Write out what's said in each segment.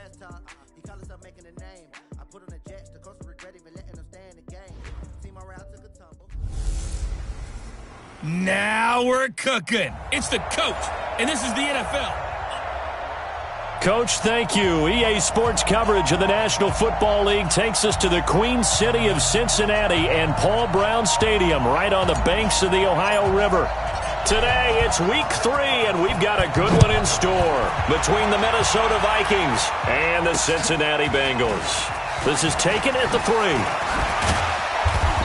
last time. He called himself making a name. I put on the Jets, the coach regret even letting him stay in the game. See my route took a tumble. Now we're cooking. It's the coach, and this is the NFL. Coach, thank you. EA Sports coverage of the National Football League takes us to the Queen City of Cincinnati and Paul Brown Stadium right on the banks of the Ohio River. Today, it's week 3, and we've got a good one in store between the Minnesota Vikings and the Cincinnati Bengals. This is taken at the 3.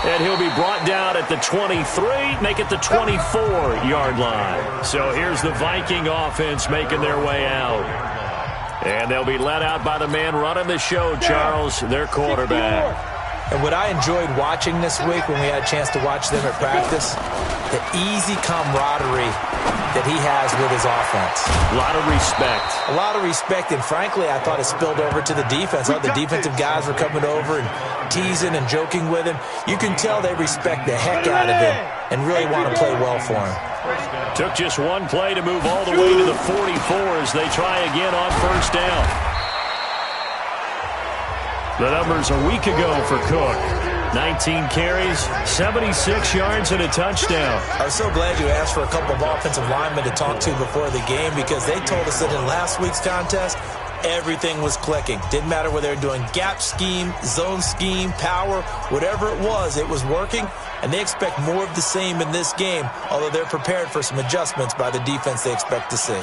And he'll be brought down at the 23, make it the 24-yard line. So here's the Viking offense making their way out. And they'll be led out by the man running the show, Charles, their quarterback. And what I enjoyed watching this week when we had a chance to watch them at practice, the easy camaraderie that he has with his offense. A lot of respect. A lot of respect, and frankly, I thought it spilled over to the defense. All the defensive guys were coming over and teasing and joking with him. You can tell they respect the heck out of him and really want to play well for him. Took just one play to move all the way to the 44 as they try again on first down. The numbers a week ago for Cook. 19 carries, 76 yards, and a touchdown. I was so glad you asked for a couple of offensive linemen to talk to before the game because they told us that in last week's contest, everything was clicking. Didn't matter whether they were doing gap scheme, zone scheme, power, whatever it was working. And they expect more of the same in this game, although they're prepared for some adjustments by the defense they expect to see.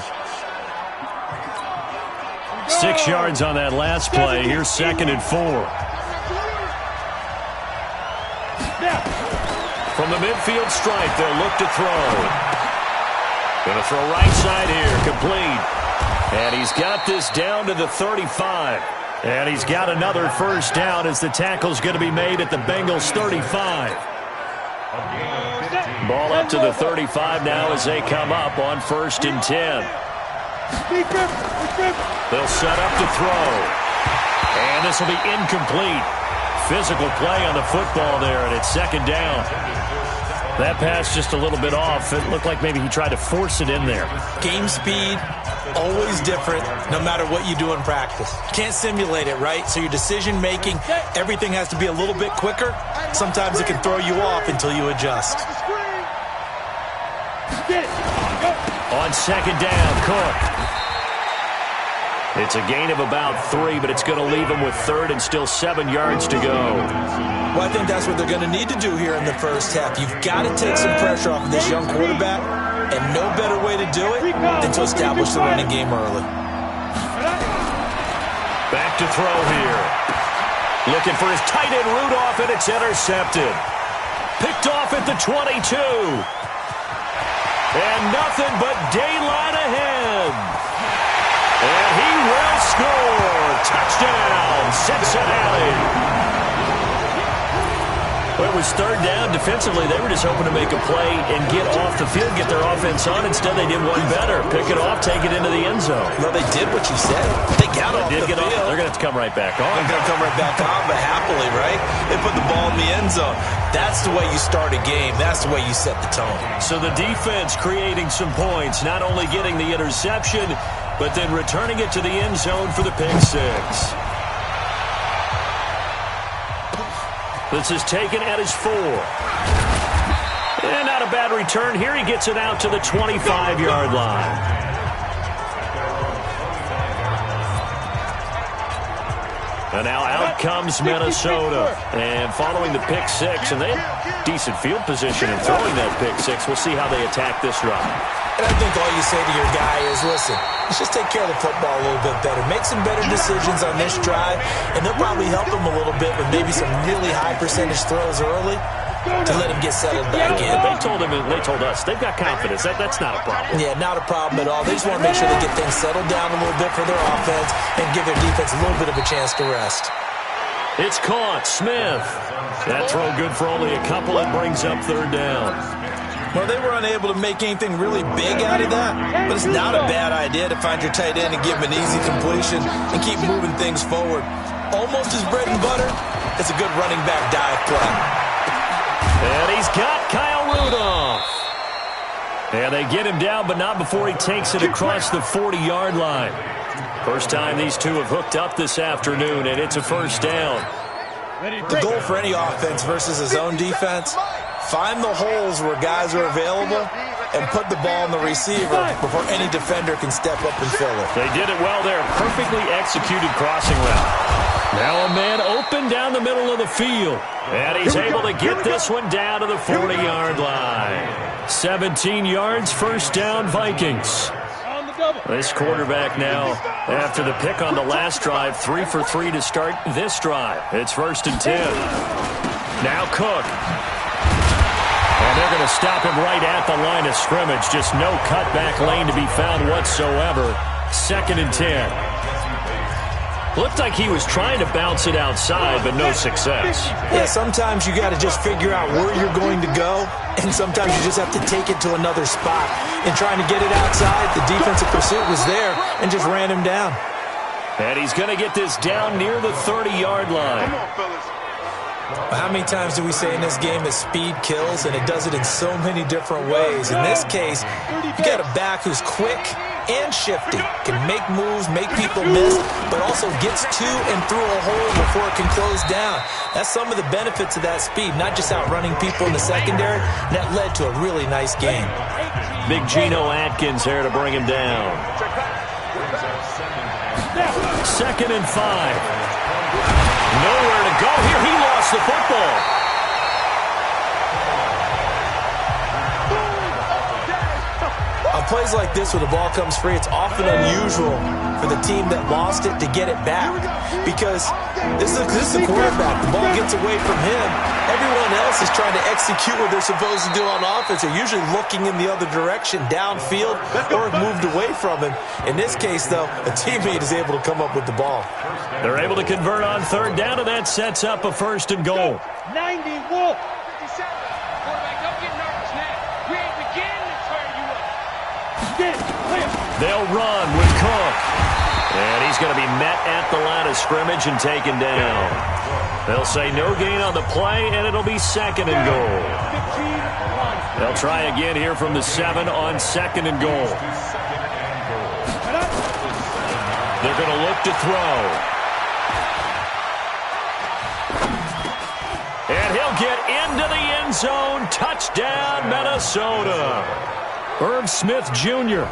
6 yards on that last play. Here's 2nd and 4. From the midfield stripe, they'll look to throw. Going to throw right side here, complete. And he's got this down to the 35. And he's got another first down as the tackle's going to be made at the Bengals 35. Ball up to the 35 now as they come up on 1st and 10. They'll set up to throw. And this will be incomplete. Physical play on the football there, and it's 2nd down. That pass just a little bit off. It looked like maybe he tried to force it in there. Game speed, always different, no matter what you do in practice. You can't simulate it, right? So your decision-making, everything has to be a little bit quicker. Sometimes it can throw you off until you adjust. On 2nd down, Cook. It's a gain of about 3, but it's going to leave him with 3rd and still 7 yards to go. Well, I think that's what they're going to need to do here in the first half. You've got to take some pressure off of this young quarterback, and no better way to do it than to establish the running game early. Back to throw here. Looking for his tight end Rudolph, and it's intercepted. Picked off at the 22. And nothing but daylight ahead. And he will score. Touchdown, Cincinnati. Well, it was 3rd down. Defensively, they were just hoping to make a play and get off the field, get their offense on. Instead, they did one better. Pick it off, take it into the end zone. Well, they did what you said. They got off the field. They're going to have to come right back on. They're going to come right back on, but happily, right? They put the ball in the end zone. That's the way you start a game. That's the way you set the tone. So the defense creating some points, not only getting the interception, but then returning it to the end zone for the pick 6. This is taken at his 4. And not a bad return. Here he gets it out to the 25-yard line. And now out comes Minnesota. And following the pick 6, and they have decent field position in throwing that pick 6. We'll see how they attack this drive. And I think all you say to your guy is, listen, let's just take care of the football a little bit better. Make some better decisions on this drive, and they'll probably help him a little bit with maybe some really high percentage throws early to let him get settled back in. They told us, they've got confidence. That's not a problem. Yeah, not a problem at all. They just want to make sure they get things settled down a little bit for their offense and give their defense a little bit of a chance to rest. It's caught. Smith. That throw good for only a couple. It brings up 3rd down. Well, they were unable to make anything really big out of that, but it's not a bad idea to find your tight end and give him an easy completion and keep moving things forward. Almost his bread and butter. It's a good running back dive play. And he's got Kyle Rudolph. And they get him down, but not before he takes it across the 40-yard line. First time these two have hooked up this afternoon, and it's a first down. The goal for any offense versus a zone defense, find the holes where guys are available and put the ball in the receiver before any defender can step up and fill it. They did it well there. Perfectly executed crossing route. Now a man open down the middle of the field. And he's able to get this one down to the 40-yard line. 17 yards, first down, Vikings. This quarterback now, after the pick on the last drive, 3 for 3 to start this drive. It's 1st and 10. Now Cook. And they're going to stop him right at the line of scrimmage. Just no cutback lane to be found whatsoever. 2nd and 10. Looked like he was trying to bounce it outside, but no success. Yeah, sometimes you got to just figure out where you're going to go, and sometimes you just have to take it to another spot. In trying to get it outside, the defensive pursuit was there and just ran him down. And he's going to get this down near the 30-yard line. How many times do we say in this game that speed kills, and it does it in so many different ways? In this case, you got a back who's quick and shifty, can make moves, make people miss, but also gets to and through a hole before it can close down. That's some of the benefits of that speed, not just outrunning people in the secondary. That led to a really nice game. Big Geno Atkins there to bring him down. 2nd and 5. Nowhere to go here. He lost the football. On plays like this where the ball comes free, it's often unusual for the team that lost it to get it back, because this is the quarterback. The ball gets away from him. Everyone else is trying to execute what they're supposed to do on offense. They're usually looking in the other direction, downfield, or have moved away from him. In this case, though, a teammate is able to come up with the ball. They're able to convert on 3rd down, and that sets up a 1st and goal. 90, Wolf. 57. Quarterback, don't get nervous now. We ain't beginning to tear you up. They'll run with Cook. And he's going to be met at the line of scrimmage and taken down. They'll say no gain on the play, and it'll be 2nd and goal. They'll try again here from the 7 on 2nd and goal. They're going to look to throw. And he'll get into the end zone. Touchdown, Minnesota. Irv Smith Jr.,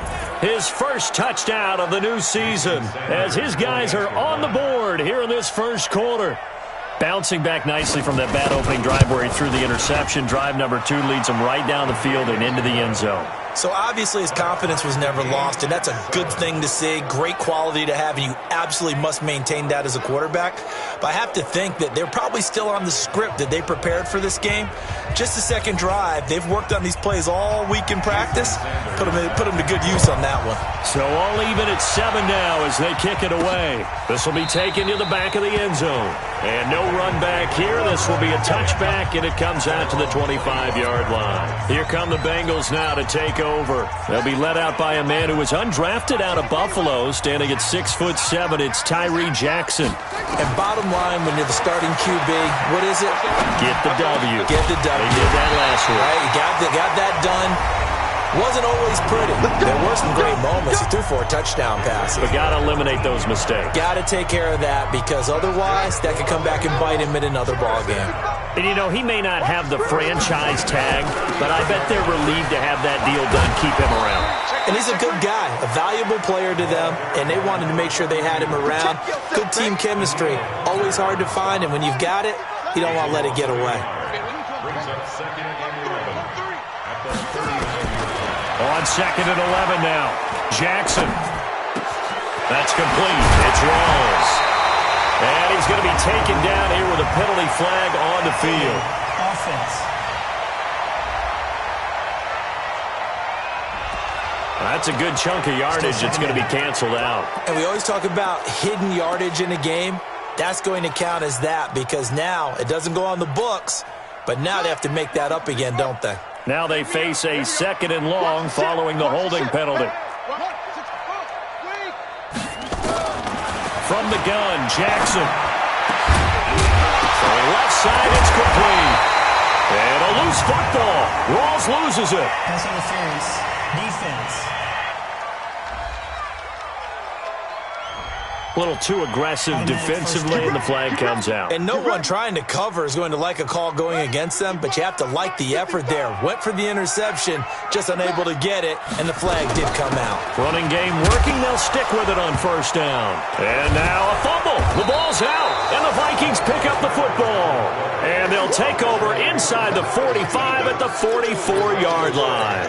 his first touchdown of the new season, as his guys are on the board here in this first quarter. Bouncing back nicely from that bad opening drive where he threw the interception. Drive number 2 leads him right down the field and into the end zone. So obviously his confidence was never lost, and that's a good thing to see. Great quality to have, and you absolutely must maintain that as a quarterback. But I have to think that they're probably still on the script that they prepared for this game. Just the second drive, they've worked on these plays all week in practice. Put them to good use on that one. So all even at 7 now as they kick it away. This will be taken to the back of the end zone. And no run back here. This will be a touchback, and it comes out to the 25-yard line. Here come the Bengals now to take over. They'll be led out by a man who was undrafted out of Buffalo, standing at 6'7". It's Tyree Jackson. And bottom line, when you're the starting QB, what is it? Get the W. Get the W. They did that last week. Right, you got that done. Wasn't always pretty. There were some great moments. He threw 4 touchdown passes. But got to eliminate those mistakes. Got to take care of that, because otherwise that could come back and bite him in another ball game. And, you know, he may not have the franchise tag, but I bet they're relieved to have that deal done, keep him around. And he's a good guy, a valuable player to them, and they wanted to make sure they had him around. Good team chemistry. Always hard to find, and when you've got it, you don't want to let it get away. On 2nd and 11 now. Jackson. That's complete. It's Rawls. And he's going to be taken down here with a penalty flag on the field. Offense. That's a good chunk of yardage. It's going to be canceled out. And we always talk about hidden yardage in a game. That's going to count as that, because now it doesn't go on the books, but now they have to make that up again, don't they? Now they face a 2nd and long following the holding penalty. From the gun, Jackson. For left side, it's complete. And a loose football. Rawls loses it. Pass interference. Defense. A little too aggressive defensively, and the flag comes out. And no one trying to cover is going to like a call going against them, but you have to like the effort there. Went for the interception, just unable to get it, and the flag did come out. Running game working. They'll stick with it on first down. And now a fumble. The ball's out, and the Vikings pick up the football. And they'll take over inside the 45 at the 44-yard line.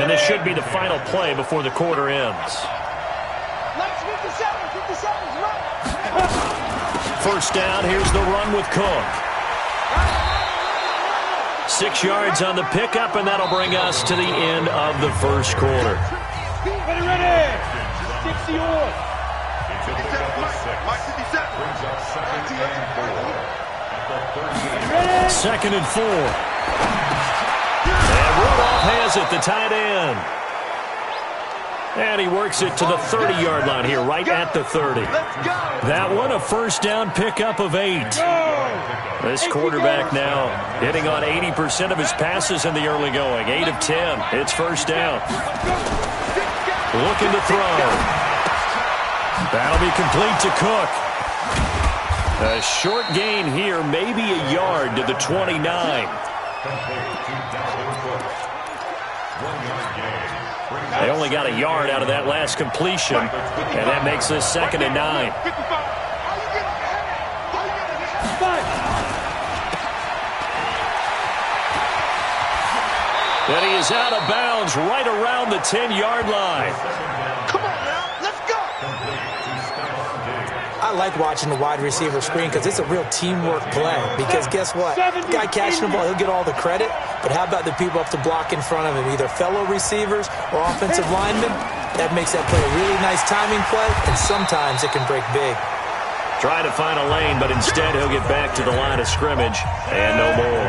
And this should be the final play before the quarter ends. First down, here's the run with Cook. 6 yards on the pickup, and that'll bring us to the end of the first quarter. Ready. 60 on. Second and 4. And Rudolph has it, the tight end. And he works it to the 30-yard line here, right at the 30. That one, a first down pickup of 8. This quarterback now hitting on 80% of his passes in the early going. 8 of 10. It's first down. Looking to throw. That'll be complete to Cook. A short gain here, maybe a yard to the 29. They only got a yard out of that last completion, and that makes this second and 9. And he is out of bounds right around the 10-yard line. Come on now, let's go. I like watching the wide receiver screen because it's a real teamwork play. Because guess what? Guy catching the ball, he'll get all the credit. But how about the people up to block in front of him, either fellow receivers or offensive linemen? That makes that play a really nice timing play, and sometimes it can break big. Try to find a lane, but instead he'll get back to the line of scrimmage, and no more.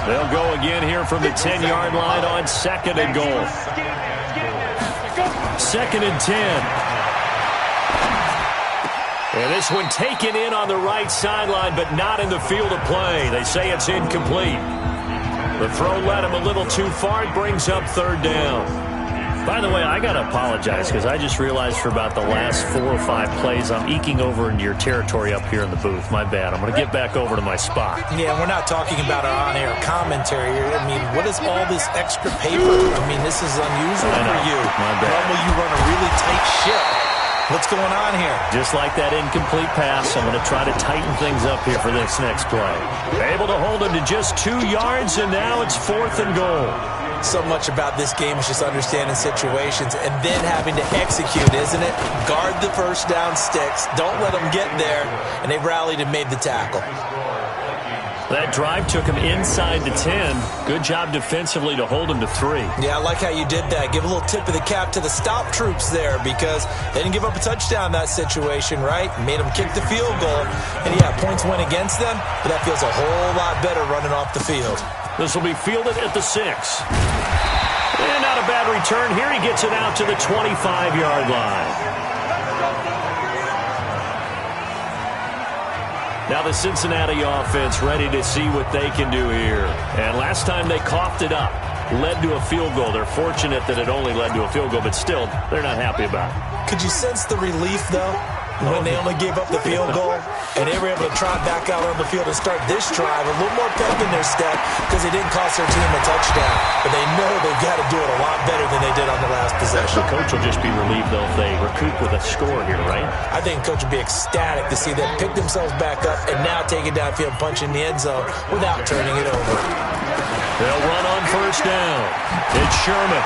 They'll go again here from the 10-yard line on second and goal. Second and 10. And this one taken in on the right sideline, but not in the field of play. They say it's incomplete. The throw led him a little too far. It brings up third down. By the way, I got to apologize because I just realized for about the last 4 or 5 plays, I'm eking over into your territory up here in the booth. My bad. I'm going to get back over to my spot. Yeah, we're not talking about our on-air commentary here. I mean, what is all this extra paper? I mean, this is unusual for you. My bad. Normally you run a really tight ship. What's going on here? Just like that incomplete pass, I'm going to try to tighten things up here for this next play. Able to hold him to just 2 yards, and now it's fourth and goal. So much about this game is just understanding situations and then having to execute, isn't it? Guard the first down sticks. Don't let them get there. And they rallied and made the tackle. That drive took him inside the 10. Good job defensively to hold him to 3. Yeah, I like how you did that. Give a little tip of the cap to the stop troops there because they didn't give up a touchdown in that situation, right? Made them kick the field goal. And, yeah, points went against them, but that feels a whole lot better running off the field. This will be fielded at the 6. And not a bad return. Here he gets it out to the 25-yard line. Now the Cincinnati offense ready to see what they can do here. And last time they coughed it up, led to a field goal. They're fortunate that it only led to a field goal, but still, they're not happy about it. Could you sense the relief, though, when they only gave up the field goal? And they were able to trot back out on the field and start this drive a little more pep in their step because they didn't cost their team a touchdown. But they know they've got to do it a lot better than they did on the last possession. The coach will just be relieved, though, if they recoup with a score here, right? I think coach will be ecstatic to see them pick themselves back up and now take it downfield, punch in the end zone without turning it over. They'll run on first down. It's Sherman.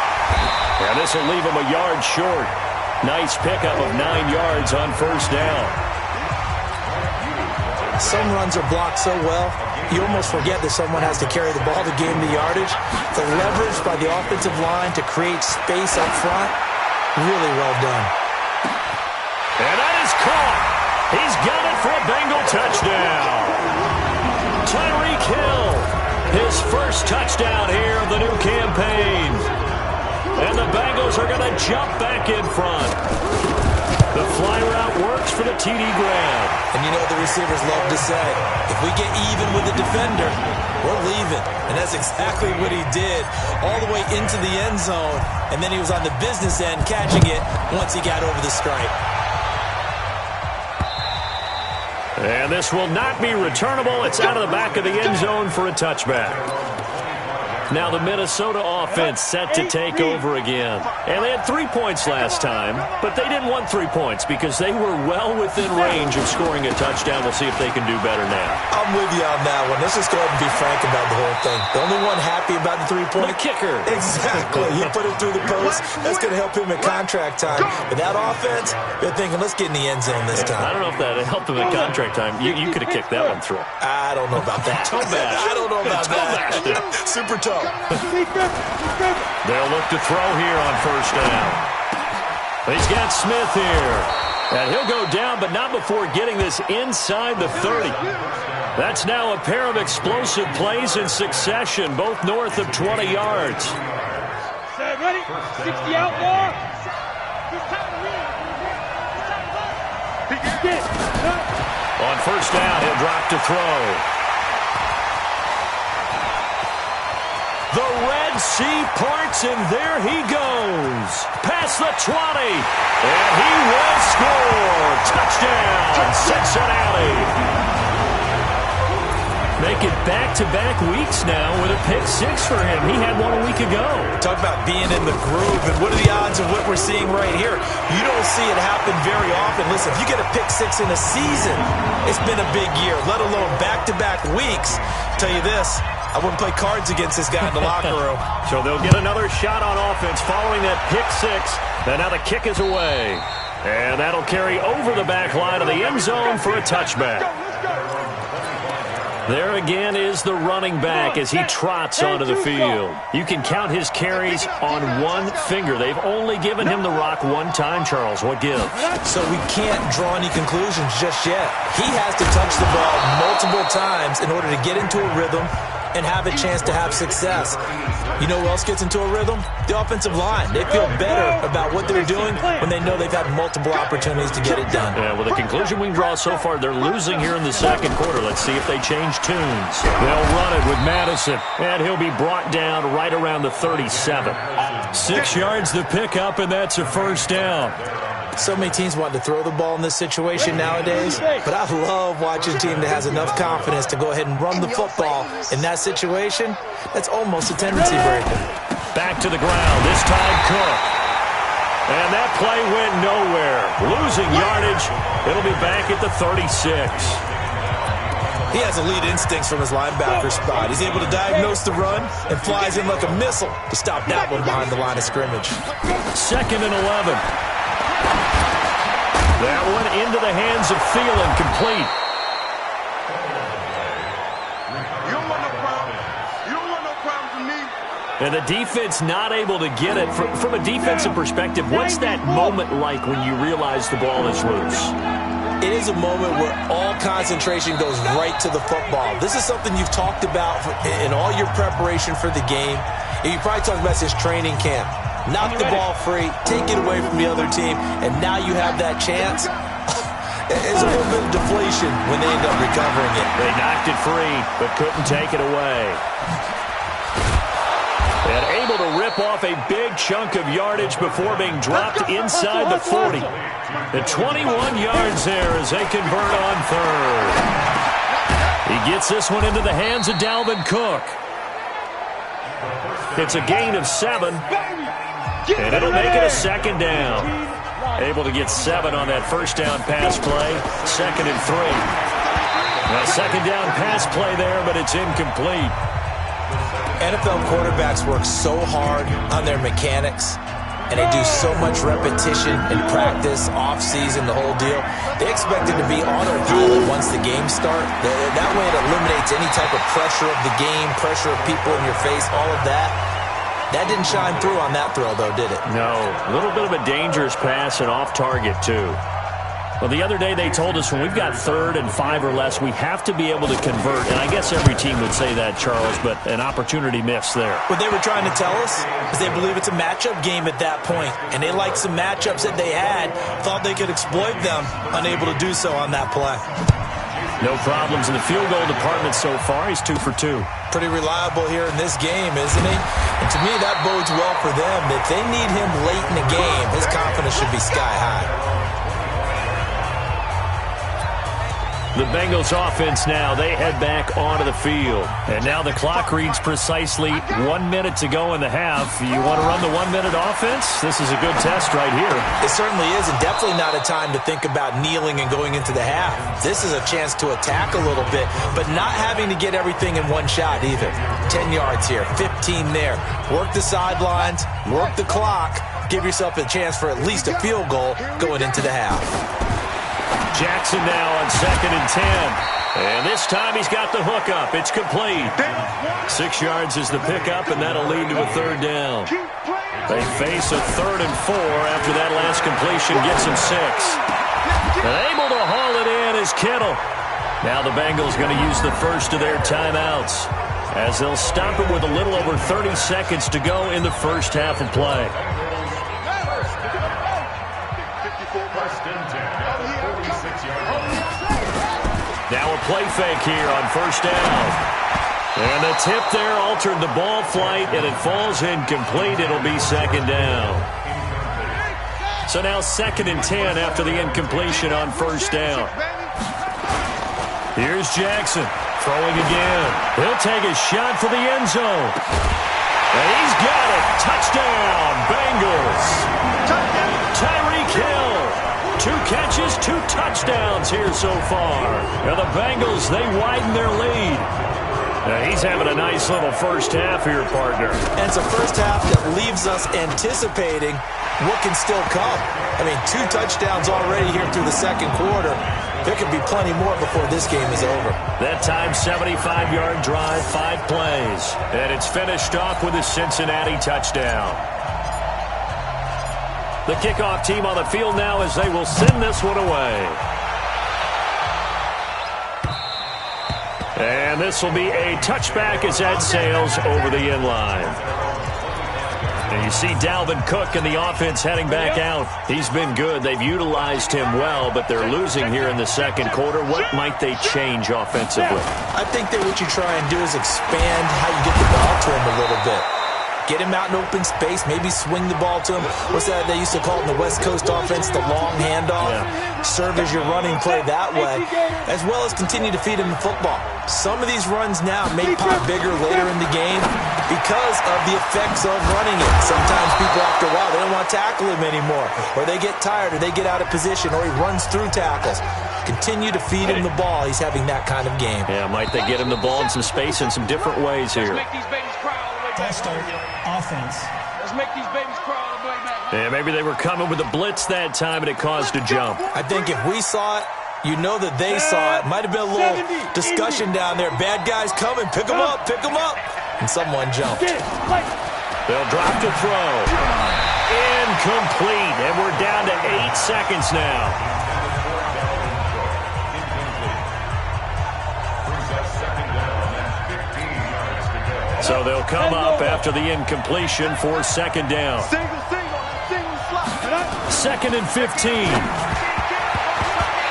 And this will leave him a yard short. Nice pickup of 9 yards on first down. Some runs are blocked so well, you almost forget that someone has to carry the ball to gain the yardage. The leverage by the offensive line to create space up front, really well done. And that is caught. He's got it for a Bengal touchdown. Tyreek Hill, his first touchdown here of the new campaign. And the Bengals are going to jump back in front. The fly route works for the TD grab. And you know the receivers love to say, if we get even with the defender, we're leaving. And that's exactly what he did all the way into the end zone. And then he was on the business end catching it once he got over the stripe. And this will not be returnable. It's out of the back of the end zone for a touchback. Now the Minnesota offense set to take over again. And they had 3 points last time, but they didn't want 3 points because they were well within range of scoring a touchdown. We'll see if they can do better now. I'm with you on that one. Let's just go ahead and be frank about the whole thing. The only one happy about the 3-point? The kicker. Exactly. He put it through the post. That's going to help him in contract time. But that offense, they're thinking, let's get in the end zone this time. I don't know if that helped him in contract time. You could have kicked that one through. I don't know about that. I don't know about that. Super tough. They'll look to throw here on first down. He's got Smith here. And he'll go down, but not before getting this inside the 30. That's now a pair of explosive plays in succession, both north of 20 yards. Ready? 60 out more. On first down, he'll drop to throw. The Red Sea parts, and there he goes. Past the 20. And he will score. Touchdown, Cincinnati. Make it back-to-back weeks now with a pick-6 for him. He had one a week ago. Talk about being in the groove, and what are the odds of what we're seeing right here? You don't see it happen very often. Listen, if you get a pick-6 in a season, it's been a big year, let alone back-to-back weeks. I'll tell you this, I wouldn't play cards against this guy in the locker room. So they'll get another shot on offense following that pick-6, and now the kick is away. And that'll carry over the back line of the end zone for a touchback. There again is the running back as he trots onto the field. You can count his carries on one finger. They've only given him the rock one time, Charles. What gives? So we can't draw any conclusions just yet. He has to touch the ball multiple times in order to get into a rhythm and have a chance to have success. You know who else gets into a rhythm? The offensive line. They feel better about what they're doing when they know they've had multiple opportunities to get it done. Yeah, well, the conclusion we can draw so far, they're losing here in the second quarter. Let's see if they change tunes. They'll run it with Madison, and he'll be brought down right around the 37. 6 yards the pickup, and that's a first down. So many teams want to throw the ball in this situation nowadays, but I love watching a team that has enough confidence to go ahead and run the football. In that situation, that's almost a tendency breaker. Back to the ground, this time Cook. And that play went nowhere. Losing yardage, it'll be back at the 36. He has elite instincts from his linebacker spot. He's able to diagnose the run and flies in like a missile to stop that one behind the line of scrimmage. 2nd and 11. That one into the hands of Thielen, complete. You don't want no problem. You don't want no problem from me. And the defense not able to get it. From a defensive perspective, what's that moment like when you realize the ball is loose? It is a moment where all concentration goes right to the football. This is something you've talked about in all your preparation for the game. And you probably talked about since training camp. Knock the ball free, take it away from the other team, and now you have that chance. It's a little bit of deflation when they end up recovering it. They knocked it free, but couldn't take it away. And able to rip off a big chunk of yardage before being dropped inside the 40. The 21 yards there as they convert on third. He gets this one into the hands of Dalvin Cook. It's a gain of 7. And it'll make it a second down. Able to get 7 on that first down pass play. 2nd and 3. A second down pass play there, but it's incomplete. NFL quarterbacks work so hard on their mechanics, and they do so much repetition and practice, off-season, the whole deal. They expect it to be autopilot once the games start. That way it eliminates any type of pressure of the game, pressure of people in your face, all of that. That didn't shine through on that throw, though, did it? No. A little bit of a dangerous pass and off target, too. Well, the other day they told us when we've got 3rd and 5 or less, we have to be able to convert. And I guess every team would say that, Charles, but an opportunity missed there. What they were trying to tell us is they believe it's a matchup game at that point. And they liked some matchups that they had, thought they could exploit them, unable to do so on that play. No problems in the field goal department so far. He's 2 for 2. Pretty reliable here in this game, isn't he? And to me, that bodes well for them. If they need him late in the game, his confidence should be sky high. The Bengals offense now, they head back onto the field. And now the clock reads precisely 1 minute to go in the half. You want to run the 1 minute offense? This is a good test right here. It certainly is, and definitely not a time to think about kneeling and going into the half. This is a chance to attack a little bit, but not having to get everything in one shot either. 10 yards here, 15 there. Work the sidelines, work the clock. Give yourself a chance for at least a field goal going into the half. Jackson now on 2nd and 10. And this time he's got the hook up. It's complete. 6 yards is the pickup, and that'll lead to a 3rd down. They face a 3rd and 4 after that last completion gets him 6. And able to haul it in is Kittle. Now the Bengals going to use the first of their timeouts as they'll stop it with a little over 30 seconds to go in the first half of play. Now a play fake here on 1st down. And the tip there altered the ball flight, and it falls incomplete. It'll be 2nd down. So now 2nd and 10 after the incompletion on 1st down. Here's Jackson throwing again. He'll take a shot for the end zone. And he's got it. Touchdown, Bengals. Tyreek Hill. 2 catches, 2 touchdowns here so far. Now the Bengals, they widen their lead. Now he's having a nice little first half here, partner. And it's a first half that leaves us anticipating what can still come. I mean, 2 touchdowns already here through the 2nd quarter. There could be plenty more before this game is over. That time, 75-yard drive, 5 plays. And it's finished off with a Cincinnati touchdown. The kickoff team on the field now as they will send this one away. And this will be a touchback as that sails over the end line. And you see Dalvin Cook and the offense heading back out. He's been good. They've utilized him well, but they're losing here in the 2nd quarter. What might they change offensively? I think that what you try and do is expand how you get the ball to him a little bit. Get him out in open space, maybe swing the ball to him. What's that they used to call it in the West Coast offense, the long handoff? Yeah. Serve as your running play that way, as well as continue to feed him the football. Some of these runs now may pop bigger later in the game because of the effects of running it. Sometimes people, after a while, they don't want to tackle him anymore, or they get tired, or they get out of position, or he runs through tackles. Continue to feed him the ball. He's having that kind of game. Yeah, might they get him the ball in some space in some different ways here. Offense. Let's make these babies cry all the way back. Yeah, maybe they were coming with a blitz that time and it caused a jump. I think if we saw it, you know that they saw it. Might have been a little discussion down there. Bad guys coming. Pick them up. Pick them up. And someone jumped. They'll drop to throw. Incomplete. And we're down to 8 seconds now. So they'll come up after the incompletion for 2nd down. 2nd and 15.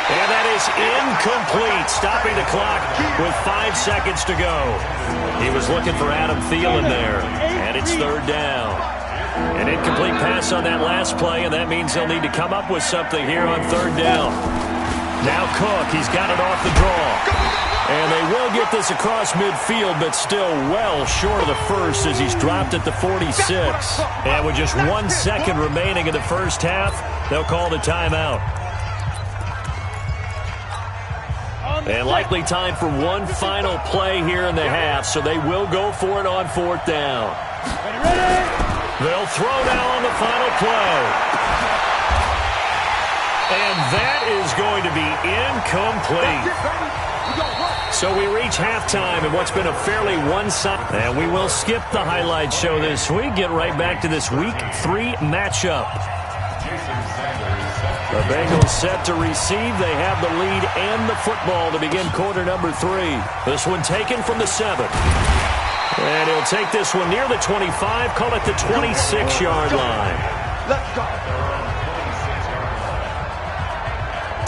And that is incomplete, stopping the clock with 5 seconds to go. He was looking for Adam Thielen there, and it's 3rd down. An incomplete pass on that last play, and that means they'll need to come up with something here on 3rd down. Now Cook, he's got it off the draw. And they will get this across midfield, but still well short of the first as he's dropped at the 46. And with just 1 second remaining in the first half, they'll call the timeout. And likely time for one final play here in the half, so they will go for it on 4th down. They'll throw now on the final play. And that is going to be incomplete. So we reach halftime in what's been a fairly one-sided. And we will skip the highlight show this week. Get right back to this Week 3 matchup. The Bengals set to receive. They have the lead and the football to begin quarter number 3. This one taken from the 7. And he'll take this one near the 25. Call it the 26-yard line. Let's go.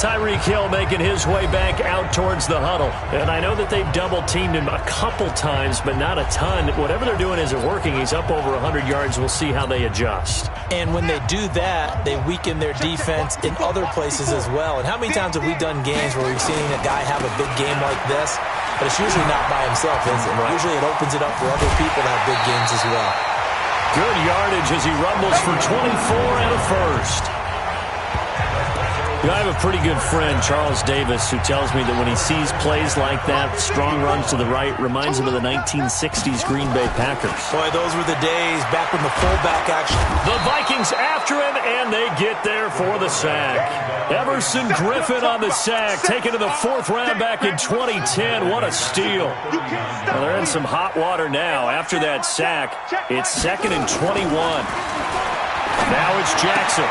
Tyreek Hill making his way back out towards the huddle. And I know that they've double-teamed him a couple times, but not a ton. Whatever they're doing isn't working. He's up over 100 yards. We'll see how they adjust. And when they do that, they weaken their defense in other places as well. And how many times have we done games where we've seen a guy have a big game like this? But it's usually not by himself, is it? Usually it opens it up for other people to have big games as well. Good yardage as he rumbles for 24 and a first. I have a pretty good friend, Charles Davis, who tells me that when he sees plays like that, strong runs to the right, reminds him of the 1960s Green Bay Packers. Boy, those were the days back when the fullback action. The Vikings after him, and they get there for the sack. Everson Griffin on the sack, taken to the 4th round back in 2010. What a steal. Well, they're in some hot water now. After that sack, it's 2nd and 21. Now it's Jackson.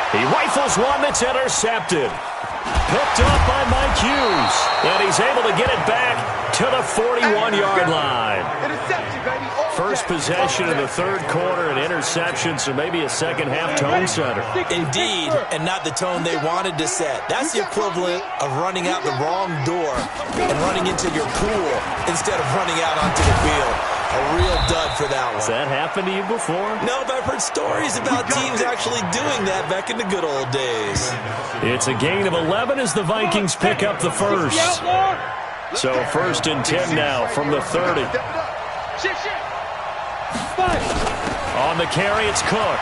He rifles one that's intercepted. Picked up by Mike Hughes. And he's able to get it back to the 41-yard line. First possession of the 3rd quarter, an interception, so maybe a second-half tone setter. Indeed, and not the tone they wanted to set. That's the equivalent of running out the wrong door and running into your pool instead of running out onto the field. A real dud for that one. Has that happened to you before? No, but I've heard stories about teams actually doing that back in the good old days. It's a gain of 11 as the Vikings pick up the first. So 1st and 10 now from the 30. On the carry, it's Cook.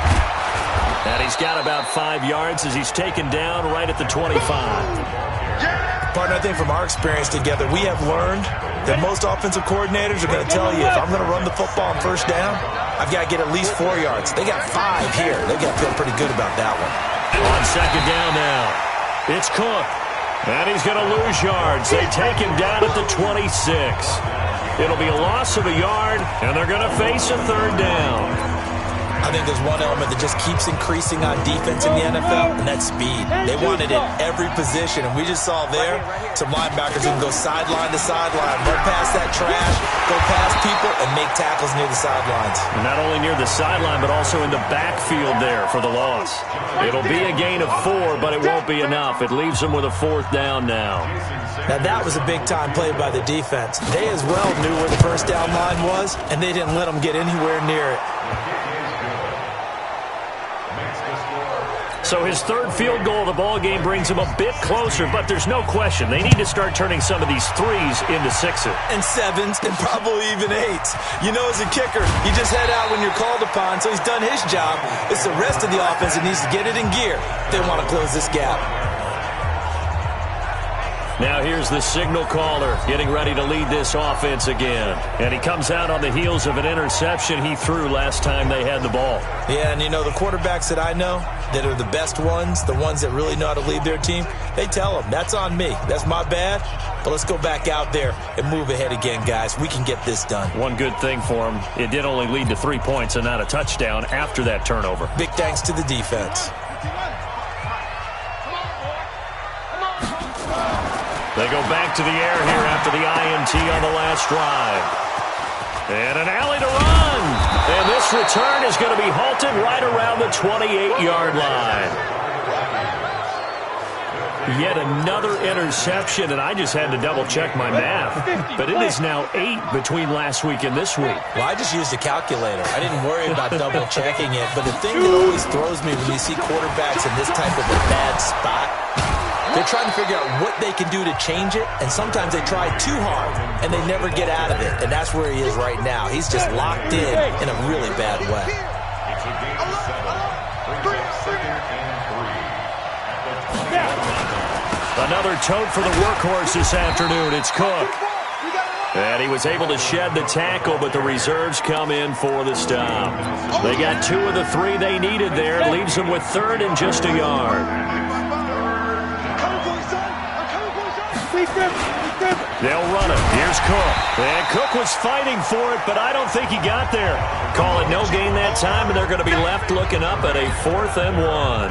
And he's got about 5 yards as he's taken down right at the 25. Partner, I think from our experience together, we have learned that most offensive coordinators are going to tell you, if I'm going to run the football on 1st down, I've got to get at least 4 yards. They got 5 here. They've got to feel pretty good about that one. On 2nd down now, it's Cook. And he's going to lose yards. They take him down at the 26. It'll be a loss of a yard, and they're going to face a 3rd down. I think there's one element that just keeps increasing on defense in the NFL, and that's speed. They want it in every position, and we just saw there some linebackers who can go sideline to sideline, run past that trash, go past people, and make tackles near the sidelines. And not only near the sideline, but also in the backfield there for the loss. It'll be a gain of 4, but it won't be enough. It leaves them with a 4th down now. Now, that was a big-time play by the defense. They as well knew where the 1st down line was, and they didn't let them get anywhere near it. So his 3rd field goal of the ball game brings him a bit closer, but there's no question they need to start turning some of these 3s into 6s. And 7s, and probably even 8s. You know, as a kicker, you just head out when you're called upon, so he's done his job. It's the rest of the offense that needs to get it in gear if they want to close this gap. Now here's the signal caller getting ready to lead this offense again. And he comes out on the heels of an interception he threw last time they had the ball. Yeah, and you know, the quarterbacks that I know that are the best ones, the ones that really know how to lead their team, they tell them, that's on me. That's my bad. But let's go back out there and move ahead again, guys. We can get this done. One good thing for him, it did only lead to 3 points and not a touchdown after that turnover. Big thanks to the defense. They go back to the air here after the INT on the last drive. And an alley to run. And this return is going to be halted right around the 28-yard line. Yet another interception, and I just had to double-check my math. But it is now 8 between last week and this week. Well, I just used a calculator. I didn't worry about double-checking it. But the thing that always throws me when you see quarterbacks in this type of a bad spot, they're trying to figure out what they can do to change it, and sometimes they try too hard, and they never get out of it. And that's where he is right now. He's just locked in a really bad way. Another tote for the workhorse this afternoon. It's Cook. And he was able to shed the tackle, but the reserves come in for the stop. They got 2 of the 3 they needed there. Leaves them with 3rd and just a yard. They'll run it. Here's Cook. And Cook was fighting for it, but I don't think he got there. Call it no gain that time, and they're going to be left looking up at a 4th and 1.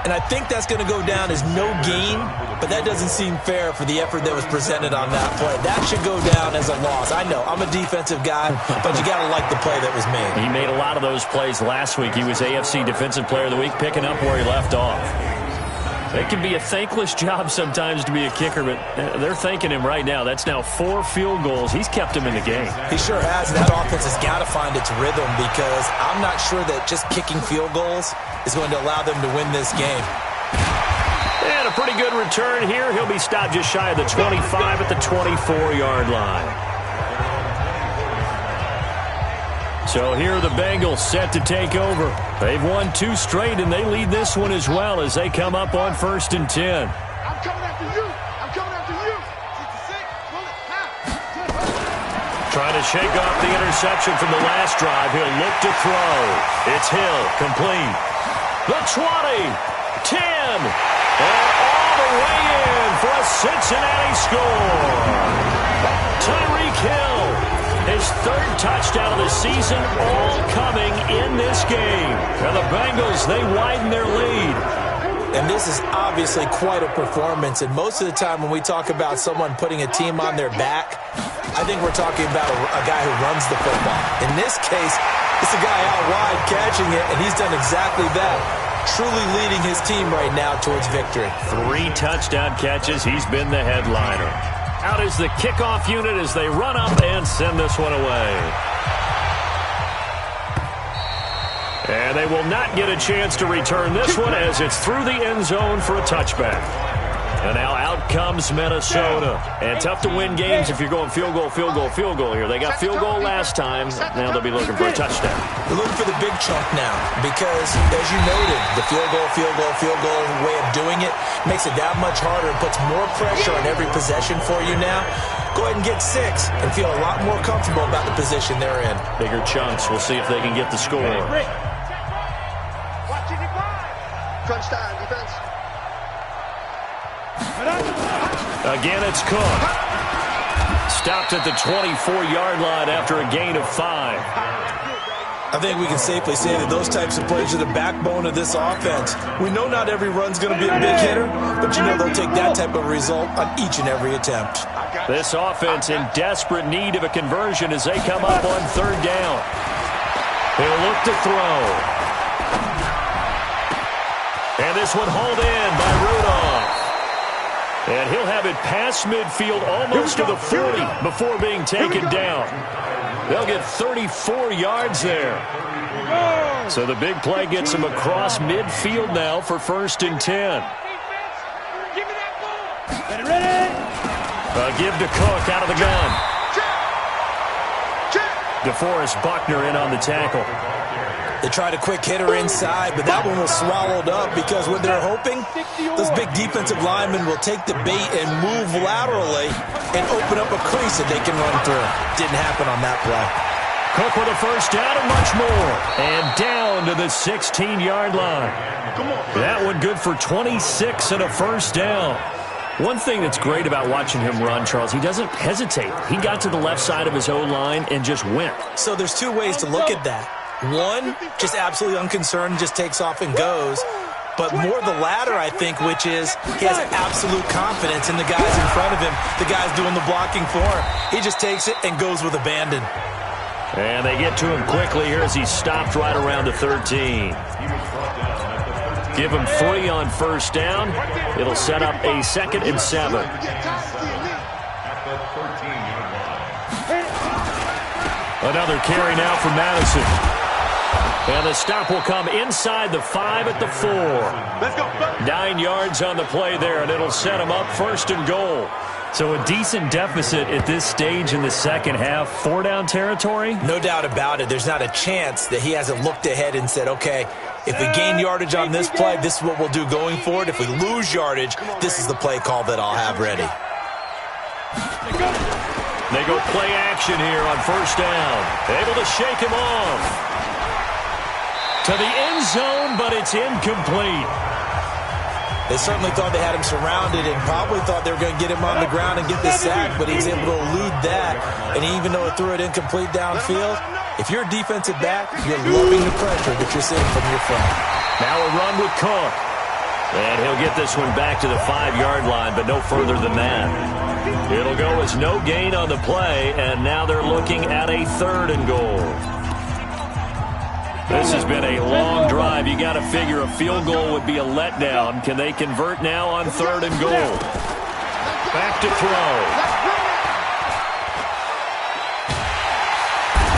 And I think that's going to go down as no gain, but that doesn't seem fair for the effort that was presented on that play. That should go down as a loss. I know, I'm a defensive guy, but you got to like the play that was made. He made a lot of those plays last week. He was AFC Defensive Player of the Week, picking up where he left off. It can be a thankless job sometimes to be a kicker, but they're thanking him right now. That's now 4 field goals. He's kept him in the game. He sure has. That offense has got to find its rhythm because I'm not sure that just kicking field goals is going to allow them to win this game. And a pretty good return here. He'll be stopped just shy of the 25 at the 24-yard line. So here are the Bengals set to take over. They've won 2 straight, and they lead this one as well as they come up on 1st and 10. I'm coming after you. I'm coming after you. 66. Trying to shake off the interception from the last drive. He'll look to throw. It's Hill, complete. The 20, 10, and all the way in for a Cincinnati score. Tyreek Hill. His 3rd touchdown of the season, all coming in this game. And the Bengals, they widen their lead. And this is obviously quite a performance. And most of the time when we talk about someone putting a team on their back, I think we're talking about a guy who runs the football. In this case, it's a guy out wide catching it, and he's done exactly that. Truly leading his team right now towards victory. 3 touchdown catches. He's been the headliner. Out is the kickoff unit as they run up and send this one away. And they will not get a chance to return this one as it's through the end zone for a touchback. And now out comes Minnesota. And tough to win games if you're going field goal here. They got field goal last time. Now they'll be looking for a touchdown. They're looking for the big chunk now because, as you noted, the field goal way of doing it makes it that much harder and puts more pressure on every possession for you now. Go ahead and get 6 and feel a lot more comfortable about the position they're in. Bigger chunks. We'll see if they can get the score. Crunch time, defense. Again, it's Cook. Stopped at the 24-yard line after a gain of 5. I think we can safely say that those types of plays are the backbone of this offense. We know not every run's going to be a big hitter, but you know they'll take that type of result on each and every attempt. This offense in desperate need of a conversion as they come up on 3rd down. He'll look to throw. And this one hauled in by Rudolph. And he'll have it past midfield almost to the 40 before being taken down. They'll get 34 yards there. So the big play gets him across midfield now for 1st and 10. Give me that ball. A give to Cook out of the gun. DeForest Buckner in on the tackle. They tried a quick hitter inside, but that one was swallowed up because what they're hoping, those big defensive linemen will take the bait and move laterally and open up a crease that they can run through. Didn't happen on that play. Cook with a 1st down and much more. And down to the 16-yard line. That one good for 26 and a 1st down. One thing that's great about watching him run, Charles, he doesn't hesitate. He got to the left side of his O-line and just went. So there's 2 ways to look at that. One, just absolutely unconcerned, just takes off and goes. But more the latter, I think, which is he has absolute confidence in the guys in front of him, the guys doing the blocking for him. He just takes it and goes with abandon. And they get to him quickly here as he's stopped right around the 13. Give him 3 on 1st down. It'll set up a 2nd and 7. Another carry now for Madison. And the stop will come inside the 5 at the 4. Let's go. 9 yards on the play there, and it'll set him up 1st and goal. So a decent deficit at this stage in the second half. 4-down territory? No doubt about it. There's not a chance that he hasn't looked ahead and said, okay, if we gain yardage on this play, this is what we'll do going forward. If we lose yardage, this is the play call that I'll have ready. They go play action here on 1st down. Able to shake him off. To the end zone, but it's incomplete. They certainly thought they had him surrounded and probably thought they were going to get him on the ground and get the sack, but he was able to elude that. And even though it threw it incomplete downfield, if you're a defensive back, you're loving the pressure that you're seeing from your front. Now a run with Cook. And he'll get this one back to the 5-yard line, but no further than that. It'll go as no gain on the play, and now they're looking at a 3rd and goal. This has been a long drive. You got to figure a field goal would be a letdown. Can they convert now on 3rd and goal? Back to throw.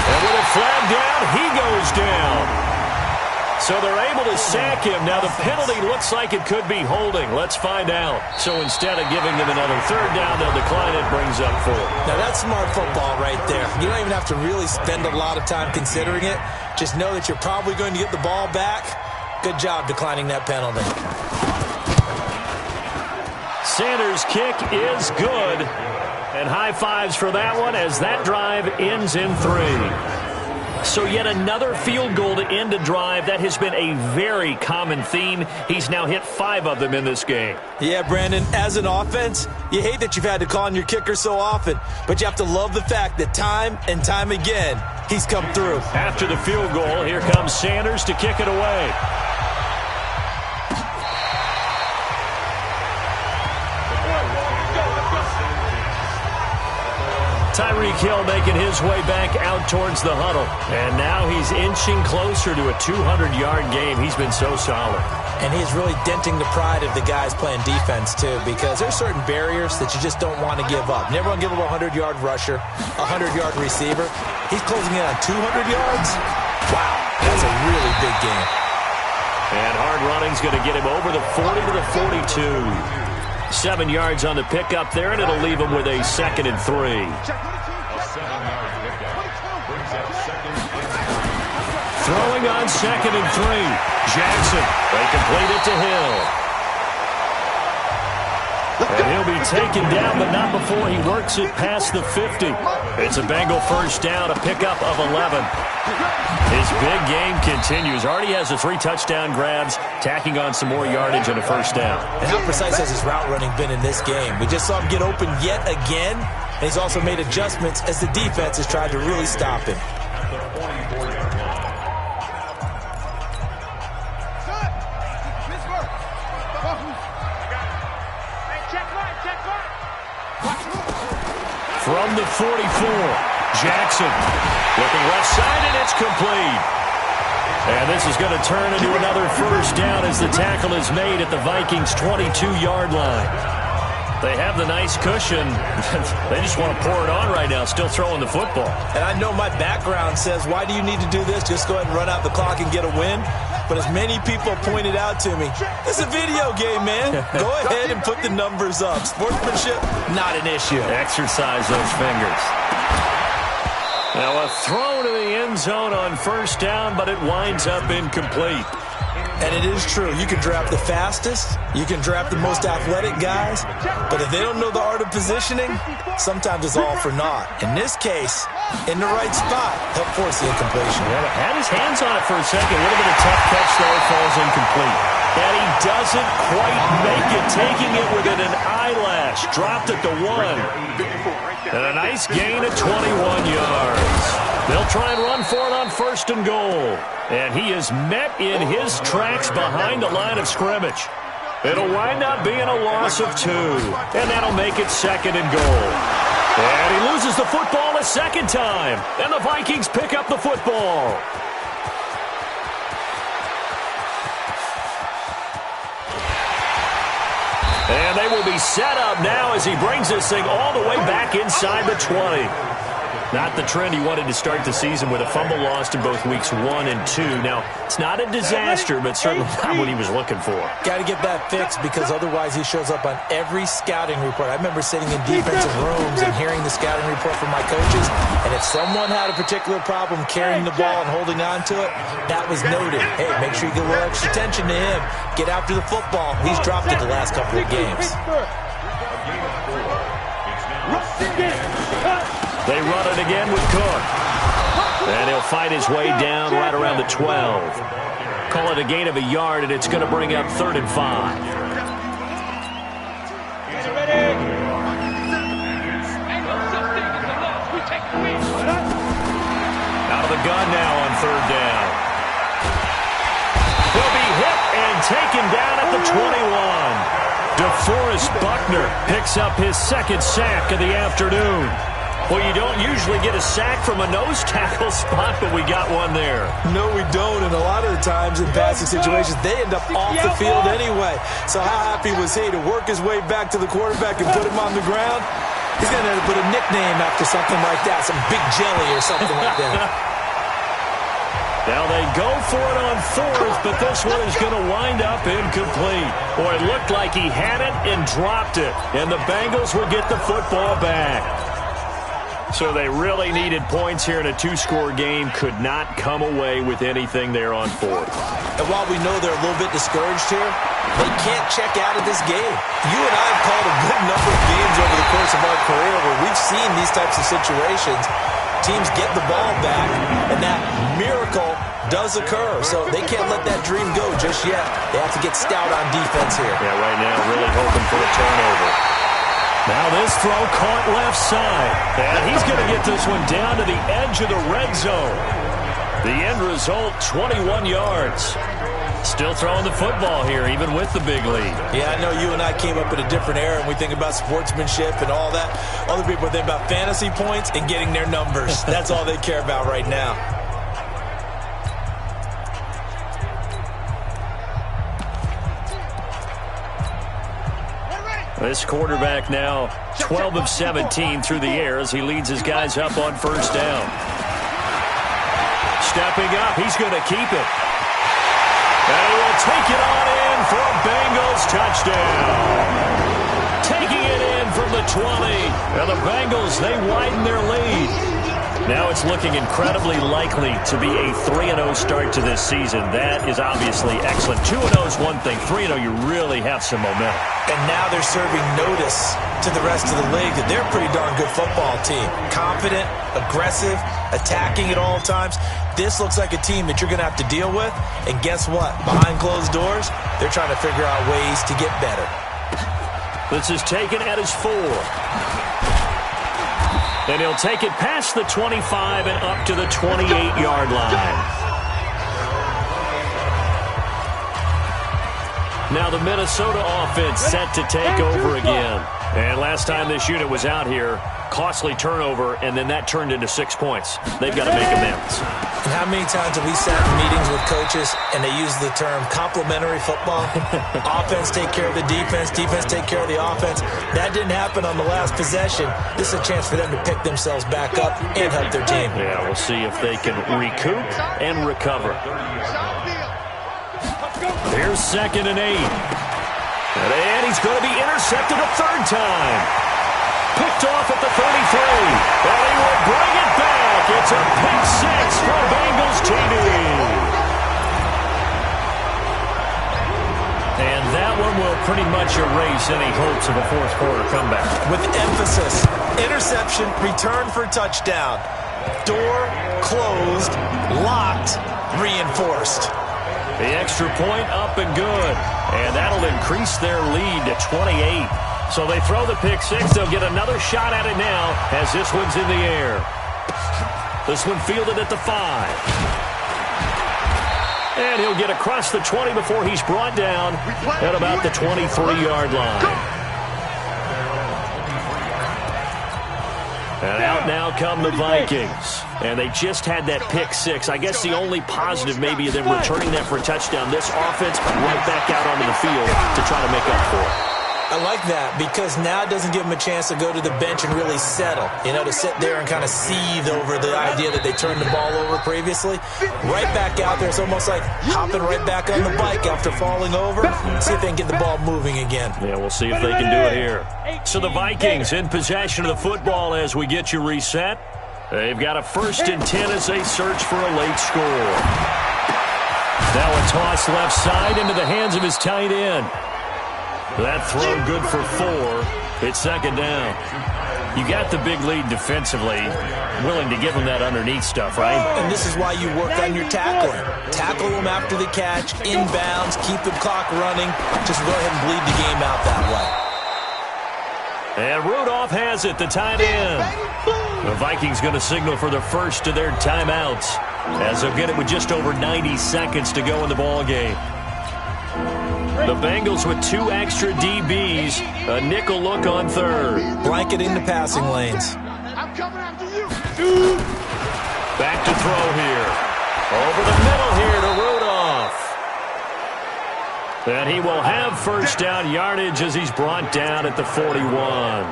And with a flag down, he goes down. So they're able to sack him. Now the penalty looks like it could be holding. Let's find out. So instead of giving them another 3rd down, they'll decline it, brings up 4. Now that's smart football right there. You don't even have to really spend a lot of time considering it. Just know that you're probably going to get the ball back. Good job declining that penalty. Sanders' kick is good. And high fives for that one as that drive ends in 3. So yet another field goal to end a drive. That has been a very common theme. He's now hit 5 of them in this game. Yeah, Brandon, as an offense, you hate that you've had to call on your kicker so often, but you have to love the fact that time and time again, he's come through. After the field goal, here comes Sanders to kick it away. Tyreek Hill making his way back out towards the huddle. And now he's inching closer to a 200-yard game. He's been so solid. And he's really denting the pride of the guys playing defense, too, because there's certain barriers that you just don't want to give up. Never want to give up a 100-yard rusher, a 100-yard receiver. He's closing in on 200 yards. Wow, that's a really big game. And hard running's going to get him over the 40 to the 42. 7 yards on the pickup there, and it'll leave him with a 2nd and 3. Throwing on 2nd and 3. Jackson, they complete it to Hill. And he'll be taken down, but not before he works it past the 50. It's a Bengal 1st down, a pickup of 11. His big game continues. Already has the 3 touchdown grabs, tacking on some more yardage and a 1st down. And how precise has his route running been in this game? We just saw him get open yet again, and he's also made adjustments as the defense has tried to really stop him. From the 44, Jackson looking left side, and it's complete. And this is going to turn into another 1st down as the tackle is made at the Vikings' 22-yard line. They have the nice cushion. They just want to pour it on right now, still throwing the football. And I know my background says, why do you need to do this? Just go ahead and run out the clock and get a win. But as many people pointed out to me, it's a video game, man. Go ahead and put the numbers up. Sportsmanship, not an issue. Exercise those fingers. Now a throw to the end zone on 1st down, but it winds up incomplete. And it is true. You can draft the fastest. You can draft the most athletic guys. But if they don't know the art of positioning, sometimes it's all for naught. In this case, in the right spot, help force the incompletion. Yeah, had his hands on it for a second. Would have been a tough catch there. Falls incomplete. And he doesn't quite make it, taking it within an eyelash. Dropped it to 1. And a nice gain of 21 yards. They'll try and run for it on 1st and goal. And he is met in his tracks behind the line of scrimmage. It'll wind up being a loss of 2. And that'll make it 2nd and goal. And he loses the football a 2nd time. And the Vikings pick up the football. And they will be set up now as he brings this thing all the way back inside the 20. Not the trend he wanted to start the season with a fumble lost in both weeks 1 and 2. Now, it's not a disaster, but certainly not what he was looking for. Got to get that fixed because otherwise he shows up on every scouting report. I remember sitting in defensive rooms and hearing the scouting report from my coaches, and if someone had a particular problem carrying the ball and holding on to it, that was noted. Hey, make sure you get a little extra attention to him. Get after the football. He's dropped it the last couple of games. They run it again with Cook. And he'll fight his way down right around the 12. Call it a gain of a yard, and it's going to bring up 3rd and 5. Out of the gun now on 3rd down. He'll be hit and taken down at the 21. DeForest Buckner picks up his 2nd sack of the afternoon. Well, you don't usually get a sack from a nose tackle spot, but we got one there. No, we don't. And a lot of the times in passing situations, they end up off the field anyway. So how happy was he to work his way back to the quarterback and put him on the ground? He's going to have to put a nickname after something like that, some Big Jelly or something like that. Now they go for it on fourth, but this one is going to wind up incomplete. Boy, it looked like he had it and dropped it, and the Bengals will get the football back. So they really needed points here in a two-score game. Could not come away with anything there on fourth. And while we know they're a little bit discouraged here, they can't check out of this game. You and I have called a good number of games over the course of our career where we've seen these types of situations. Teams get the ball back, and that miracle does occur. So they can't let that dream go just yet. They have to get stout on defense here. Yeah, right now really hoping for a turnover. Now this throw caught left side. And he's going to get this one down to the edge of the red zone. The end result, 21 yards. Still throwing the football here, even with the big lead. Yeah, I know you and I came up in a different era, and we think about sportsmanship and all that. Other people think about fantasy points and getting their numbers. That's all they care about right now. This quarterback now 12 of 17 through the air as he leads his guys up on first down. Stepping up, he's going to keep it. And he will take it on in for a Bengals touchdown. Taking it in from the 20. And the Bengals, they widen their lead. Now it's looking incredibly likely to be a 3-0 start to this season. That is obviously excellent. 2-0 is one thing. 3-0, you really have some momentum. And now they're serving notice to the rest of the league that they're a pretty darn good football team. Confident, aggressive, attacking at all times. This looks like a team that you're going to have to deal with. And guess what? Behind closed doors, they're trying to figure out ways to get better. This is taken at his 4. And he'll take it past the 25 and up to the 28-yard line. Now the Minnesota offense set to take over again. And last time this unit was out here, costly turnover, and then that turned into 6 points. They've got to make amends. And how many times have we sat in meetings with coaches and they use the term complementary football? Offense take care of the defense, defense take care of the offense. That didn't happen on the last possession. This is a chance for them to pick themselves back up and help their team. Yeah, we'll see if they can recoup and recover. Here's 2nd and 8. And he's going to be intercepted a third time. Picked off at the 33. And he will bring it back. It's a pick 6 for Bengals TD. And that one will pretty much erase any hopes of a fourth quarter comeback. With emphasis, interception, return for touchdown. Door closed, locked, reinforced. The extra point up and good. And that'll increase their lead to 28. So they throw the pick 6. They'll get another shot at it now as this one's in the air. This one fielded at the 5. And he'll get across the 20 before he's brought down at about the 23-yard line. And out now come the Vikings. And they just had that pick 6. I guess the only positive maybe of them returning that for a touchdown. This offense right back out onto the field to try to make up for it. I like that because now it doesn't give them a chance to go to the bench and really settle. You know, to sit there and kind of seethe over the idea that they turned the ball over previously. Right back out there. It's almost like hopping right back on the bike after falling over. See if they can get the ball moving again. Yeah, we'll see if they can do it here. So the Vikings in possession of the football as we get you reset. They've got a 1st and 10 as they search for a late score. Now a toss left side into the hands of his tight end. That throw good for 4. It's 2nd down. You got the big lead defensively, willing to give them that underneath stuff, right? And this is why you work on your tackling. Tackle them after the catch, inbounds, keep the clock running. Just go ahead and bleed the game out that way. And Rudolph has it, the tight end. The Vikings going to signal for the first of their timeouts as they'll get it with just over 90 seconds to go in the ball game. The Bengals with 2 extra DBs, a nickel look on 3rd. Blanketing the passing lanes. coming after you. Back to throw here. Over the middle here to Rudolph. And he will have first down yardage as he's brought down at the 41.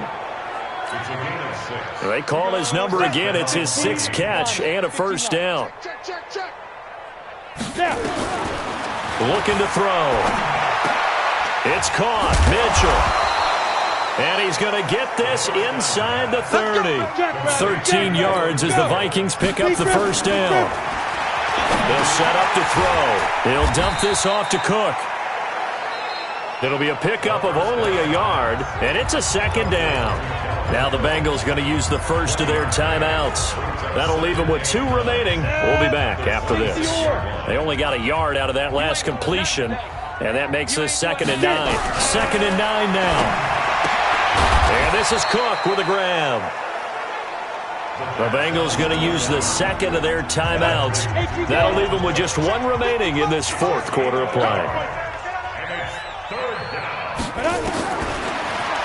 They call his number again. It's his 6th catch and a first down. Looking to throw. It's caught. Mitchell. And he's going to get this inside the 30. 13 yards as the Vikings pick up the first down. They'll set up to throw. He'll dump this off to Cook. It'll be a pickup of only a yard, and it's a second down. Now the Bengals going to use the first of their timeouts. That'll leave them with 2 remaining. We'll be back after this. They only got a yard out of that last completion, and that makes this 2nd and 9. 2nd and 9 now. And this is Cook with a grab. The Bengals going to use the 2nd of their timeouts. That'll leave them with just 1 remaining in this 4th quarter of play.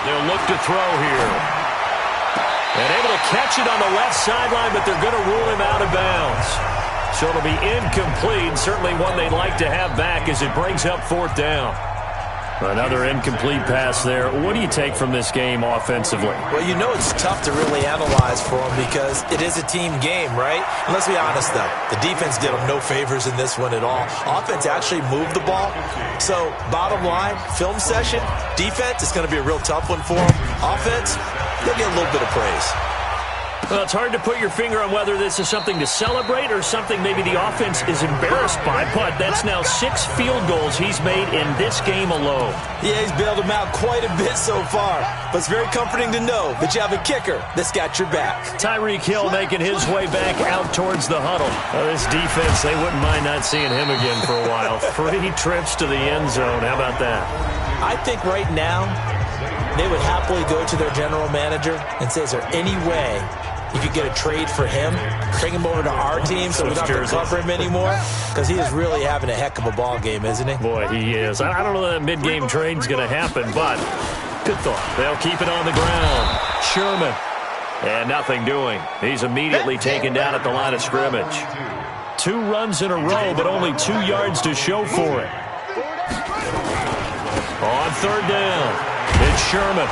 They'll look to throw here. And able to catch it on the left sideline, but they're going to rule him out of bounds. So it'll be incomplete. Certainly one they'd like to have back as it brings up 4th down. Another incomplete pass there. What do you take from this game offensively? Well, you know it's tough to really analyze for them because it is a team game, right? And let's be honest, though. The defense did them no favors in this one at all. Offense actually moved the ball. So, bottom line, film session, defense is going to be a real tough one for them. Offense, they'll get a little bit of praise. Well, it's hard to put your finger on whether this is something to celebrate or something maybe the offense is embarrassed by, but that's now 6 field goals he's made in this game alone. Yeah, he's bailed them out quite a bit so far, but it's very comforting to know that you have a kicker that's got your back. Tyreek Hill making his way back out towards the huddle. This defense, they wouldn't mind not seeing him again for a while. 3 trips to the end zone. How about that? I think right now they would happily go to their general manager and say, is there any way you could get a trade for him, bring him over to our team so we don't have to cover him anymore? Because he is really having a heck of a ball game, isn't he? Boy, he is. I don't know that mid-game trade's going to happen, but good thought. They'll keep it on the ground. Sherman. And nothing doing. He's immediately taken down at the line of scrimmage. 2 runs in a row, but only 2 yards to show for it. On 3rd down, it's Sherman.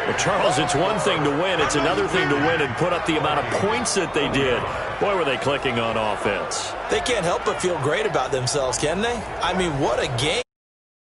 Well, Charles, it's one thing to win. It's another thing to win and put up the amount of points that they did. Boy, were they clicking on offense. They can't help but feel great about themselves, can they? I mean, what a game.